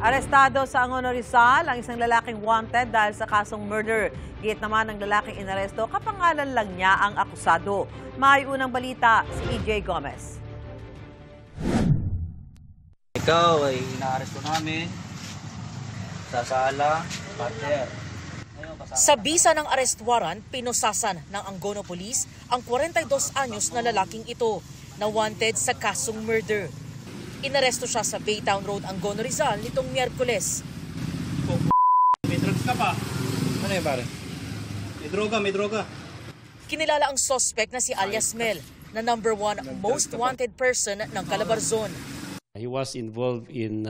Arestado sa Angono Rizal ang isang lalaking wanted dahil sa kasong murder. Git naman ng lalaking inaresto, kapangalan lang niya ang akusado. May unang balita si EJ Gomez. Ikaw ay inaaresto namin sa sala, partner. Sa bisa ng arrest warrant, pinusasan ng Angono Police ang 42 anyos na lalaking ito na wanted sa kasong murder. Inaresto siya sa Baytown Road, Angono Rizal nitong Miyerkules. May drugs ka pa? Ano yun pare? May droga. Kinilala ang suspect na si alias Mel na #1 most wanted person ng Calabarzon. He was involved in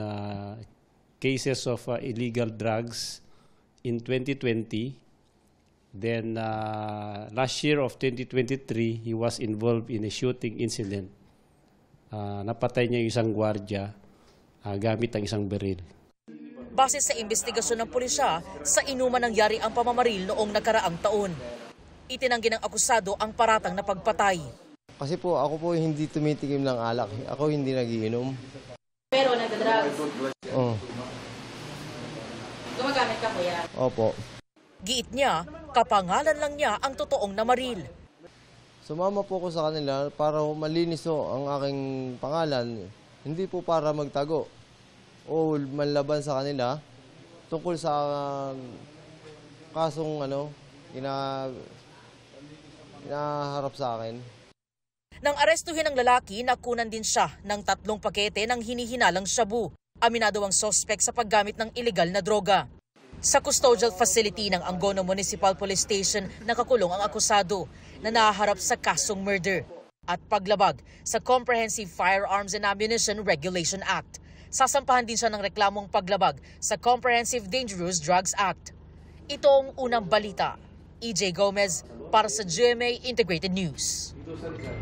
cases of illegal drugs in 2020. Then last year of 2023, he was involved in a shooting incident. Napatay niya yung isang gwardiya gamit ang isang beril. Base sa investigasyon ng pulisya, sa inuman nangyari ang pamamaril noong nakaraang taon. Itinanggi ng akusado ang paratang na pagpatay. Kasi po ako po hindi tumitikim ng alak. Ako hindi nagiinom. Pero nagda-drugs? Oo. Gumagamit ka kuya? Opo. Giit niya, kapangalan lang niya ang totoong namaril. Sumama po ko sa kanila para malinis ang aking pangalan. Hindi po para magtago o manlaban sa kanila tungkol sa kasong inaharap sa akin. Nang arestuhin ang lalaki, nakunan din siya ng 3 pakete ng hinihinalang shabu. Aminado ang suspect sa paggamit ng illegal na droga. Sa custodial facility ng Angono Municipal Police Station, nakakulong ang akusado na nahaharap sa kasong murder at paglabag sa Comprehensive Firearms and Ammunition Regulation Act. Sasampahan din siya ng reklamong paglabag sa Comprehensive Dangerous Drugs Act. Ito ang unang balita. EJ Gomez para sa GMA Integrated News.